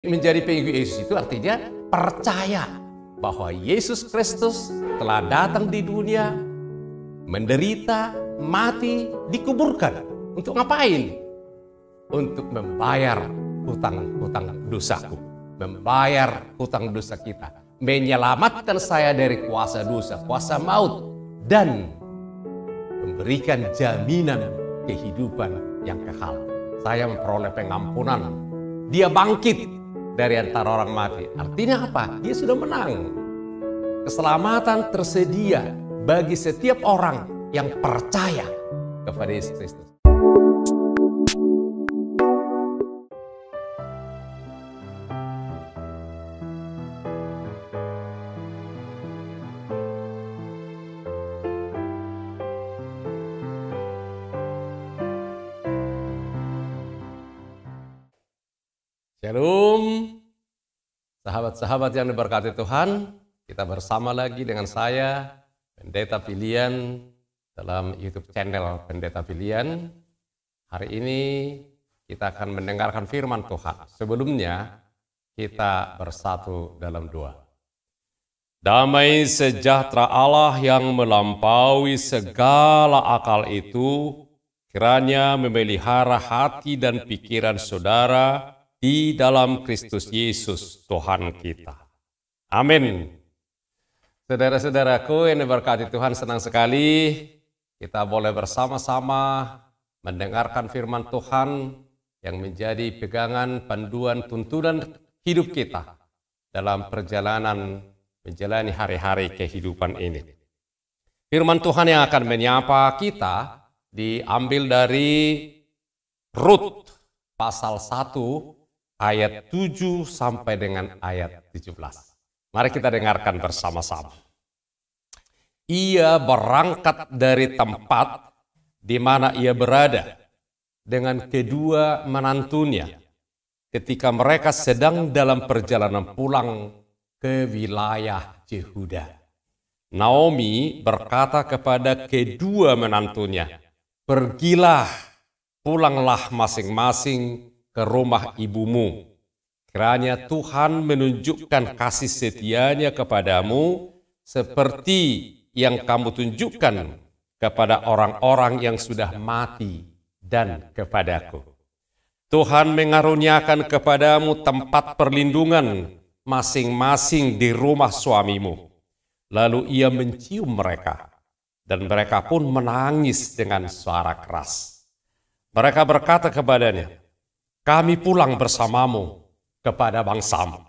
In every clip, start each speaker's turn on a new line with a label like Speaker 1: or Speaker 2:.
Speaker 1: Menjadi pengikut Yesus itu artinya percaya bahwa Yesus Kristus telah datang di dunia, menderita, mati, dikuburkan. Untuk ngapain? Untuk membayar hutang-hutang dosaku, membayar hutang dosa kita, menyelamatkan saya dari kuasa dosa, kuasa maut, dan memberikan jaminan kehidupan yang kekal. Saya memperoleh pengampunan. Dia bangkit dari antara orang mati. Artinya apa? Dia sudah menang. Keselamatan tersedia bagi setiap orang yang percaya kepada Yesus Kristus. Shalom, sahabat-sahabat yang diberkati Tuhan. Kita bersama lagi dengan saya, Pendeta Pilihan, dalam YouTube channel Pendeta Pilihan. Hari ini kita akan mendengarkan firman Tuhan. Sebelumnya, kita bersatu dalam doa. Damai sejahtera Allah yang melampaui segala akal itu, kiranya memelihara hati dan pikiran saudara di dalam Kristus Yesus Tuhan kita. Amin. Saudara-saudaraku yang diberkati Tuhan, senang sekali kita boleh bersama-sama mendengarkan firman Tuhan yang menjadi pegangan, panduan, tuntunan hidup kita dalam perjalanan menjalani hari-hari kehidupan ini. Firman Tuhan yang akan menyapa kita diambil dari Rut pasal 1 ayat 7 sampai dengan ayat 17. Mari kita dengarkan bersama-sama. Ia berangkat dari tempat di mana ia berada dengan kedua menantunya ketika mereka sedang dalam perjalanan pulang ke wilayah Yehuda. Naomi berkata kepada kedua menantunya, "Pergilah, pulanglah masing-masing ke rumah ibumu. Kiranya Tuhan menunjukkan kasih setia-Nya kepadamu seperti yang kamu tunjukkan kepada orang-orang yang sudah mati dan kepadaku. Tuhan mengaruniakan kepadamu tempat perlindungan masing-masing di rumah suamimu." Lalu ia mencium mereka, dan mereka pun menangis dengan suara keras. Mereka berkata kepadanya, "Kami pulang bersamamu kepada bangsamu."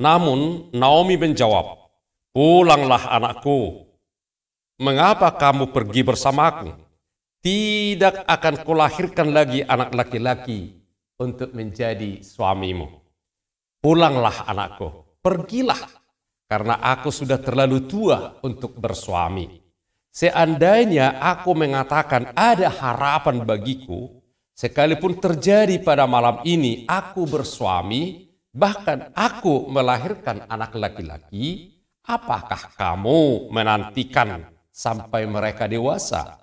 Speaker 1: Namun Naomi menjawab, "Pulanglah anakku. Mengapa kamu pergi bersamaku? Tidak akan kulahirkan lagi anak laki-laki untuk menjadi suamimu. Pulanglah anakku, pergilah, karena aku sudah terlalu tua untuk bersuami. Seandainya aku mengatakan ada harapan bagiku, sekalipun terjadi pada malam ini aku bersuami, bahkan aku melahirkan anak laki-laki, apakah kamu menantikan sampai mereka dewasa?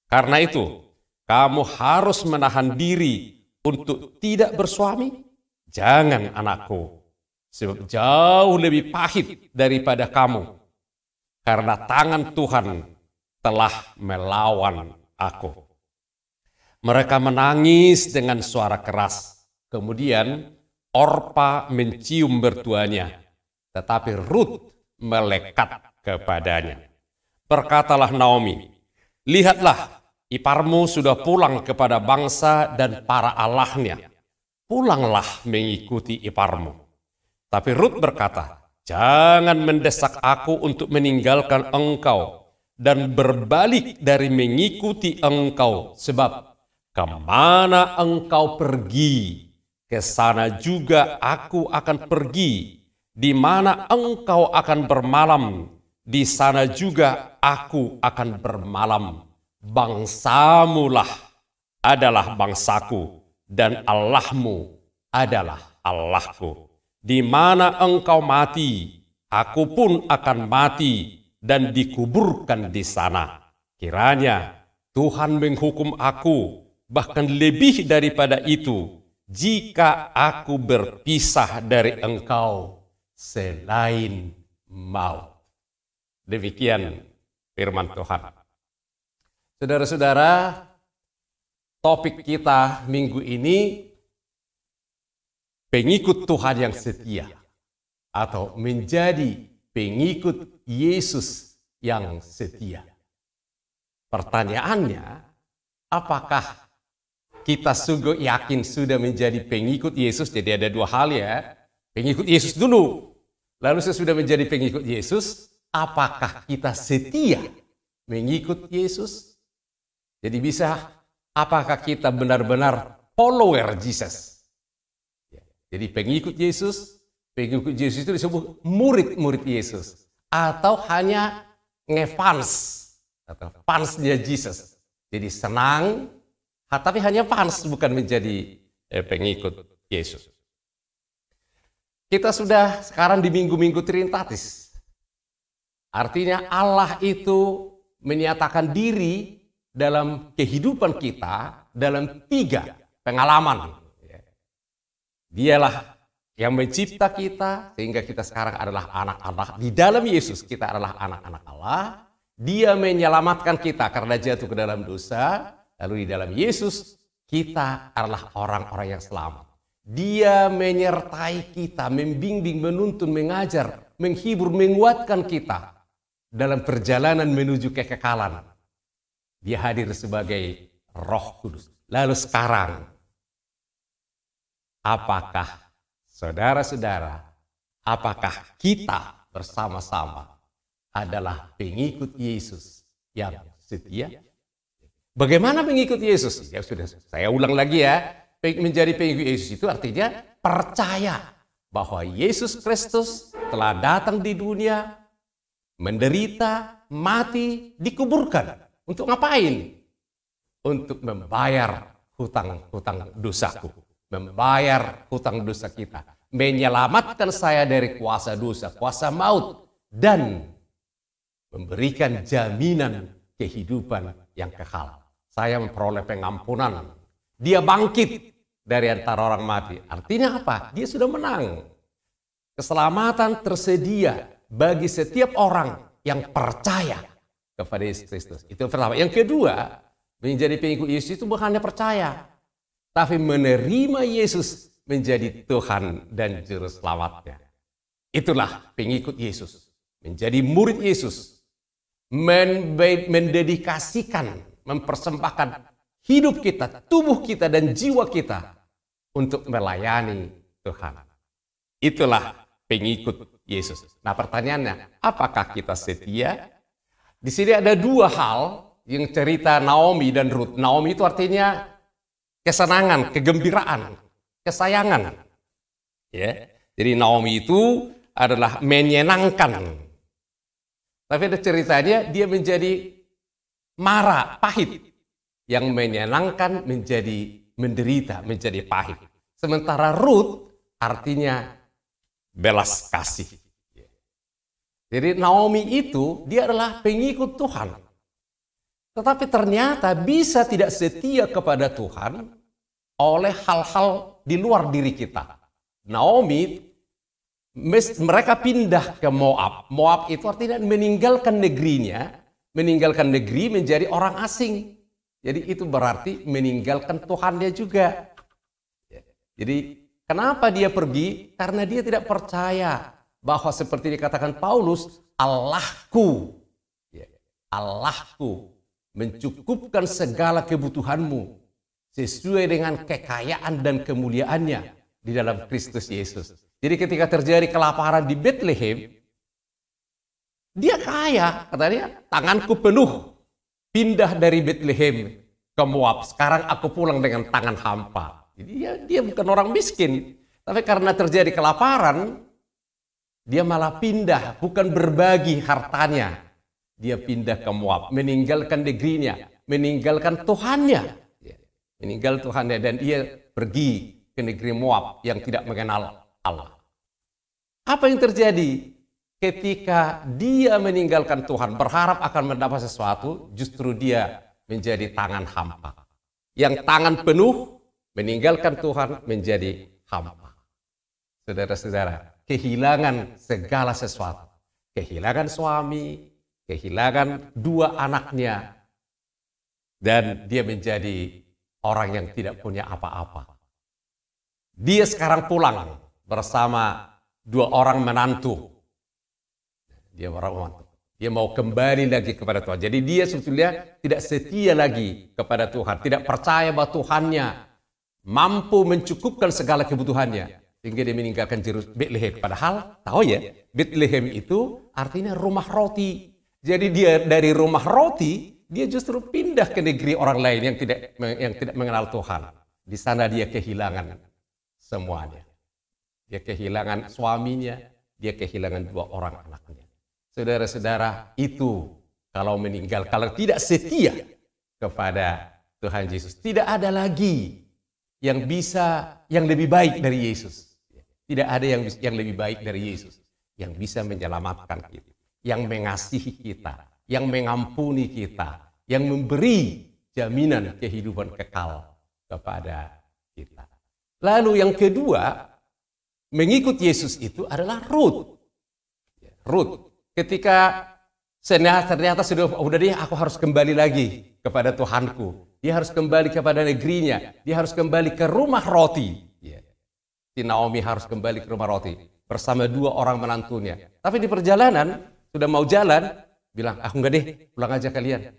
Speaker 1: Karena itu, kamu harus menahan diri untuk tidak bersuami. Jangan anakku, sebab jauh lebih pahit daripada kamu, karena tangan Tuhan telah melawan aku." Mereka menangis dengan suara keras. Kemudian Orpa mencium mertuanya, tetapi Rut melekat kepadanya. Berkatalah Naomi, "Lihatlah, iparmu sudah pulang kepada bangsa dan para allahnya. Pulanglah mengikuti iparmu." Tapi Rut berkata, "Jangan mendesak aku untuk meninggalkan engkau dan berbalik dari mengikuti engkau, sebab kemana engkau pergi, ke sana juga aku akan pergi. Di mana engkau akan bermalam, di sana juga aku akan bermalam. Bangsamulah adalah bangsaku, dan Allahmu adalah Allahku. Di mana engkau mati, aku pun akan mati dan dikuburkan di sana. Kiranya Tuhan menghukum aku, bahkan lebih daripada itu, jika aku berpisah dari engkau selain maut. Demikian firman Tuhan. Saudara-saudara, topik kita minggu ini pengikut Tuhan yang setia atau menjadi pengikut Yesus yang setia. Pertanyaannya, apakah kita sungguh yakin sudah menjadi pengikut Yesus? Jadi ada dua hal ya. Pengikut Yesus dulu. Lalu sesudah menjadi pengikut Yesus, apakah kita setia mengikut Yesus? Jadi apakah kita benar-benar follower Jesus? Jadi pengikut Yesus itu disebut murid-murid Yesus. Atau hanya ngefans, atau fansnya Jesus. Jadi senang, tapi hanya fans, bukan menjadi pengikut Yesus. Kita sudah sekarang di minggu-minggu Trinitatis. Artinya Allah itu menyatakan diri dalam kehidupan kita dalam 3 pengalaman. Dialah yang mencipta kita sehingga kita sekarang adalah anak-anak. Di dalam Yesus kita adalah anak-anak Allah. Dia menyelamatkan kita karena jatuh ke dalam dosa. Lalu di dalam Yesus kita adalah orang-orang yang selamat. Dia menyertai kita, membimbing, menuntun, mengajar, menghibur, menguatkan kita dalam perjalanan menuju kekekalan. Dia hadir sebagai Roh Kudus. Lalu sekarang, apakah saudara-saudara, apakah kita bersama-sama adalah pengikut Yesus yang setia? Bagaimana pengikut Yesus? Ya sudah, saya ulang lagi ya. Menjadi pengikut Yesus itu artinya percaya bahwa Yesus Kristus telah datang di dunia, menderita, mati, dikuburkan. Untuk ngapain? Untuk membayar hutang-hutang dosaku. Membayar hutang dosa kita. Menyelamatkan saya dari kuasa dosa, kuasa maut. Dan memberikan jaminan kehidupan yang kekal. Saya memperoleh pengampunan. Dia bangkit dari antara orang mati. Artinya apa? Dia sudah menang. Keselamatan tersedia bagi setiap orang yang percaya kepada Yesus Kristus. Itu pertama. Yang kedua, menjadi pengikut Yesus itu bukan hanya percaya, tapi menerima Yesus menjadi Tuhan dan Juru Selamatnya. Itulah pengikut Yesus. Menjadi murid Yesus. Mendedikasikan, mempersembahkan hidup kita, tubuh kita, dan jiwa kita untuk melayani Tuhan. Itulah pengikut Yesus. Nah pertanyaannya, apakah kita setia? Di sini ada 2 hal yang cerita Naomi dan Ruth. Naomi itu artinya kesenangan, kegembiraan, kesayangan. Ya. Jadi Naomi itu adalah menyenangkan. Tapi ada ceritanya dia menjadi marah, pahit. Yang menyenangkan menjadi menderita, menjadi pahit. Sementara Ruth artinya belas kasih. Jadi Naomi itu dia adalah pengikut Tuhan. Tetapi ternyata bisa tidak setia kepada Tuhan oleh hal-hal di luar diri kita. Naomi, mereka pindah ke Moab. Moab itu artinya meninggalkan negerinya, meninggalkan negeri menjadi orang asing. Jadi itu berarti meninggalkan Tuhannya juga. Jadi kenapa dia pergi? Karena dia tidak percaya bahwa seperti dikatakan Paulus, Allahku mencukupkan segala kebutuhanmu sesuai dengan kekayaan dan kemuliaannya di dalam Kristus Yesus. Jadi ketika terjadi kelaparan di Bethlehem, dia kaya, katanya tanganku penuh, pindah dari Bethlehem ke Moab, sekarang aku pulang dengan tangan hampa. Jadi dia bukan orang miskin, tapi karena terjadi kelaparan, dia malah pindah, bukan berbagi hartanya. Dia pindah ke Moab, meninggalkan negerinya, meninggalkan Tuhannya. Meninggal Tuhannya dan dia pergi ke negeri Moab yang tidak mengenal Allah. Apa yang terjadi? Ketika dia meninggalkan Tuhan, berharap akan mendapat sesuatu, justru dia menjadi tangan hampa. Yang tangan penuh, meninggalkan Tuhan menjadi hamba. Saudara-saudara, kehilangan segala sesuatu. Kehilangan suami, kehilangan dua anaknya, dan dia menjadi orang yang tidak punya apa-apa. Dia sekarang pulang bersama dua orang menantu. Dia mau kembali lagi kepada Tuhan. Jadi dia sebetulnya tidak setia lagi kepada Tuhan. Tidak percaya bahwa Tuhannya mampu mencukupkan segala kebutuhannya. Sehingga dia meninggalkan Bethlehem. Padahal tahu ya, Bethlehem itu artinya rumah roti. Jadi dia dari rumah roti, dia justru pindah ke negeri orang lain yang tidak mengenal Tuhan. Di sana dia kehilangan semuanya. Dia kehilangan suaminya, dia kehilangan dua orang anaknya. Saudara-saudara, itu kalau meninggal, kalau tidak setia kepada Tuhan Yesus, tidak ada lagi yang lebih baik dari Yesus. Tidak ada yang lebih baik dari Yesus, yang bisa menyelamatkan kita, yang mengasihi kita, yang mengampuni kita, yang memberi jaminan kehidupan kekal kepada kita. Lalu yang kedua, mengikut Yesus itu adalah Rut. Rut, ketika ternyata udah deh, aku harus kembali lagi kepada Tuhanku. Dia harus kembali kepada negerinya. Dia harus kembali ke rumah roti. Si Naomi harus kembali ke rumah roti bersama dua orang menantunya. Tapi di perjalanan, sudah mau jalan, bilang, aku enggak deh, pulang aja kalian.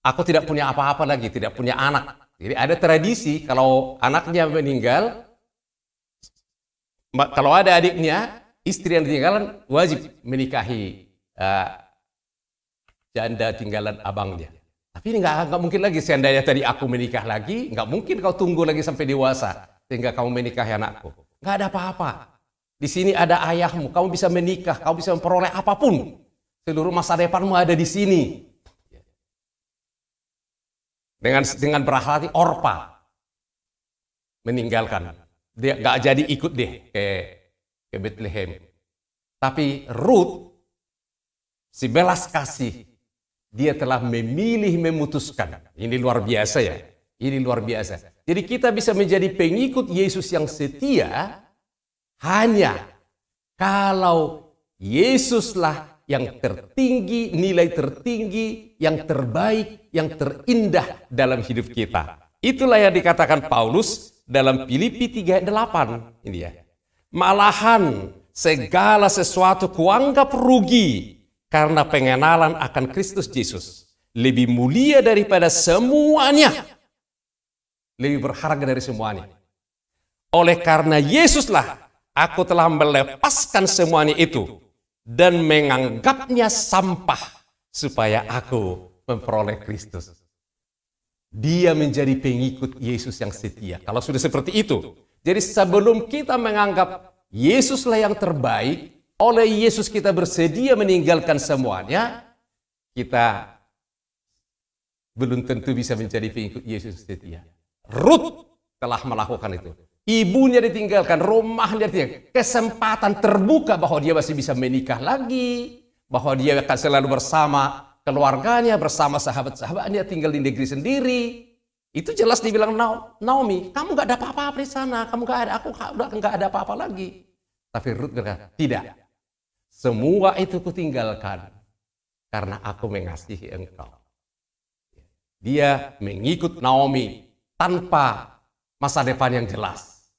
Speaker 1: Aku tidak punya apa-apa lagi, tidak punya anak. Jadi ada tradisi kalau anaknya meninggal, kalau ada adiknya, istri yang ditinggalan wajib menikahi janda tinggalan abangnya. Tapi ini nggak mungkin lagi, seandainya tadi aku menikah lagi, nggak mungkin kau tunggu lagi sampai dewasa sehingga kamu menikahi anakku. Nggak ada apa-apa. Di sini ada ayahmu, kamu bisa menikah, kamu bisa memperoleh apapun. Seluruh masa depanmu ada di sini. Dengan berhati Orpa meninggalkan. Dia nggak jadi ikut deh ke Bethlehem. Tapi Rut, si belas kasih, dia telah memilih, memutuskan. Ini luar biasa ya. Ini luar biasa. Jadi kita bisa menjadi pengikut Yesus yang setia hanya kalau Yesuslah yang tertinggi, nilai tertinggi, yang terbaik, yang terindah dalam hidup kita. Itulah yang dikatakan Paulus dalam Filipi 3:8. Ini ya. Malahan segala sesuatu kuanggap rugi karena pengenalan akan Kristus Yesus. Lebih mulia daripada semuanya. Lebih berharga dari semuanya. Oleh karena Yesuslah aku telah melepaskan semuanya itu dan menganggapnya sampah supaya aku memperoleh Kristus. Dia menjadi pengikut Yesus yang setia. Kalau sudah seperti itu, jadi sebelum kita menganggap Yesuslah yang terbaik, oleh Yesus kita bersedia meninggalkan semuanya, kita belum tentu bisa menjadi pengikut Yesus yang setia. Rut telah melakukan itu. Ibunya ditinggalkan, rumahnya ditinggalkan. Kesempatan terbuka bahwa dia masih bisa menikah lagi, bahwa dia akan selalu bersama keluarganya, bersama sahabat-sahabatnya, tinggal di negeri sendiri. Itu jelas dibilang Naomi, kamu gak ada apa-apa di sana, kamu gak ada, aku udah gak ada apa-apa lagi. Tapi Rut berkata, tidak. Semua itu kutinggalkan karena aku mengasihi engkau. Dia mengikut Naomi tanpa masa depan yang jelas.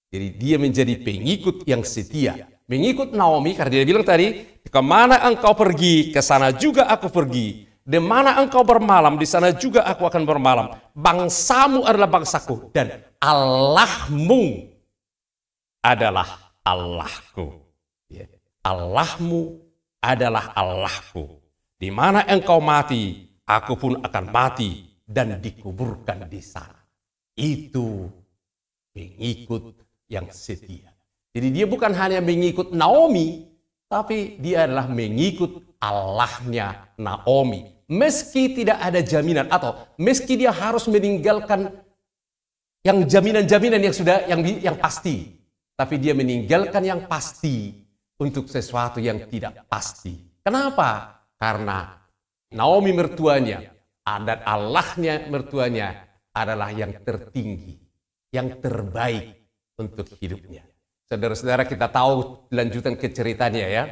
Speaker 1: Jadi dia menjadi pengikut yang setia. Mengikut Naomi karena dia bilang tadi, kemana engkau pergi, ke sana juga aku pergi. Di mana engkau bermalam, di sana juga aku akan bermalam. Bangsamu adalah bangsaku dan Allahmu adalah Allahku. Allahmu adalah Allahku. Di mana engkau mati, aku pun akan mati dan dikuburkan di sana. Itu pengikut yang setia. Jadi dia bukan hanya mengikut Naomi, tapi dia adalah mengikut Allahnya Naomi. Meski tidak ada jaminan atau meski dia harus meninggalkan yang jaminan-jaminan yang pasti, tapi dia meninggalkan yang pasti untuk sesuatu yang tidak pasti. Kenapa? Karena Naomi mertuanya dan Allahnya mertuanya adalah yang tertinggi, yang terbaik untuk hidupnya. Saudara-saudara, kita tahu lanjutan ke ceritanya ya.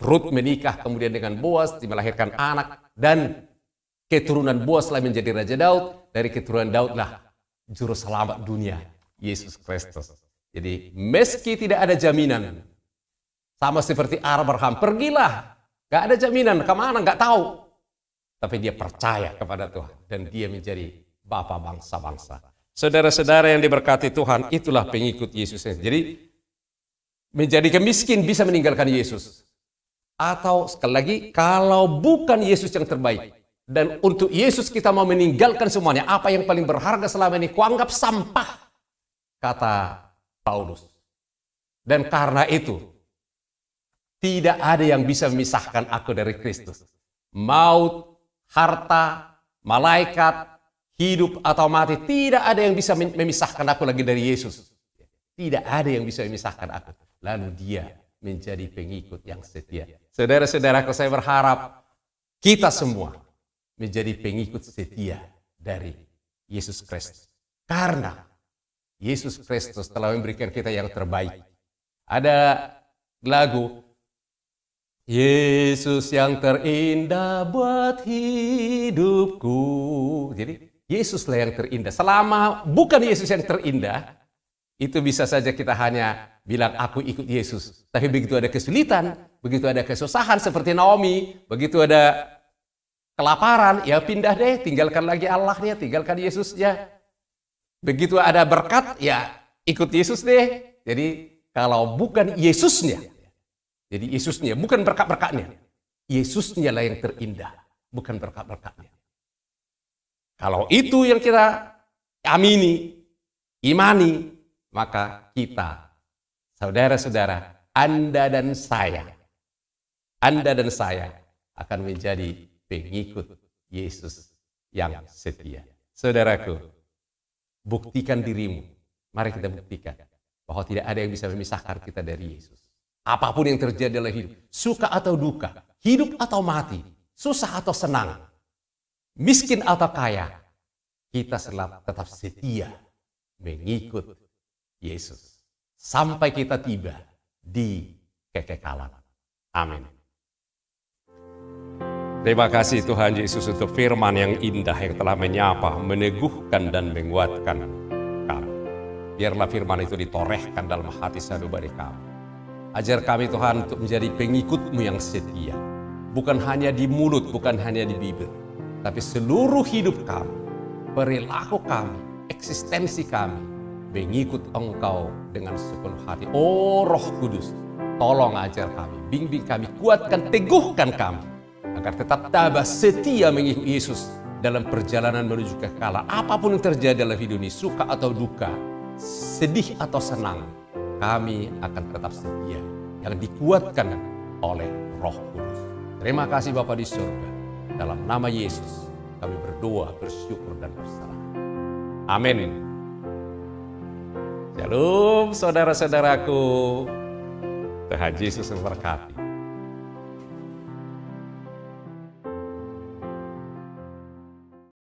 Speaker 1: Rut menikah kemudian dengan Boas, melahirkan anak, dan keturunan Boaslah menjadi Raja Daud. Dari keturunan Daudlah Juru Selamat dunia, Yesus Kristus. Jadi meski tidak ada jaminan, sama seperti Abraham, pergilah, gak ada jaminan, kemana gak tahu. Tapi dia percaya kepada Tuhan, dan dia menjadi bapa bangsa-bangsa. Saudara-saudara yang diberkati Tuhan, itulah pengikut Yesus. Jadi menjadi miskin bisa meninggalkan Yesus. Atau sekali lagi, kalau bukan Yesus yang terbaik, dan untuk Yesus kita mau meninggalkan semuanya, apa yang paling berharga selama ini kuanggap sampah, kata Paulus. Dan karena itu, tidak ada yang bisa memisahkan aku dari Kristus. Maut, harta, malaikat, hidup atau mati, tidak ada yang bisa memisahkan aku lagi dari Yesus. Tidak ada yang bisa memisahkan aku. Lalu dia menjadi pengikut yang setia. Saudara-saudaraku, saya berharap kita semua menjadi pengikut setia dari Yesus Kristus. Karena Yesus Kristus telah memberikan kita yang terbaik. Ada lagu, Yesus yang terindah buat hidupku. Jadi Yesuslah yang terindah. Selama bukan Yesus yang terindah, itu bisa saja kita hanya bilang aku ikut Yesus. Tapi begitu ada kesulitan, begitu ada kesusahan seperti Naomi, begitu ada kelaparan, ya pindah deh, tinggalkan lagi Allahnya, tinggalkan Yesusnya. Begitu ada berkat, ya ikut Yesus deh. Jadi kalau bukan Yesusnya, jadi Yesusnya, bukan berkat-berkatnya, Yesusnya lah yang terindah, bukan berkat-berkatnya. Kalau itu yang kita amini, imani, maka kita, saudara-saudara, Anda dan saya akan menjadi pengikut Yesus yang setia. Saudaraku, buktikan dirimu. Mari kita buktikan bahwa tidak ada yang bisa memisahkan kita dari Yesus. Apapun yang terjadi dalam hidup, suka atau duka, hidup atau mati, susah atau senang, miskin atau kaya, kita selalu tetap setia mengikut Yesus sampai kita tiba di kekekalan. Amin. Terima kasih Tuhan Yesus untuk firman yang indah yang telah menyapa, meneguhkan dan menguatkan kami. Biarlah firman itu ditorehkan dalam hati sanubari kami. Ajar kami Tuhan untuk menjadi pengikut-Mu yang setia. Bukan hanya di mulut, bukan hanya di bibir. Tapi seluruh hidup kami, perilaku kami, eksistensi kami, mengikut Engkau dengan sepenuh hati. Oh Roh Kudus, tolong ajar kami, bimbing kami, kuatkan, teguhkan kami. Agar tetap tabah setia mengikut Yesus dalam perjalanan menuju kekekalan. Apapun yang terjadi dalam hidup ini, suka atau duka, sedih atau senang, kami akan tetap setia yang dikuatkan oleh Roh Kudus. Terima kasih Bapa di surga. Dalam nama Yesus kami berdoa, bersyukur dan berserah. Amin. Shalom saudara-saudaraku. Tuhan Yesus memberkati.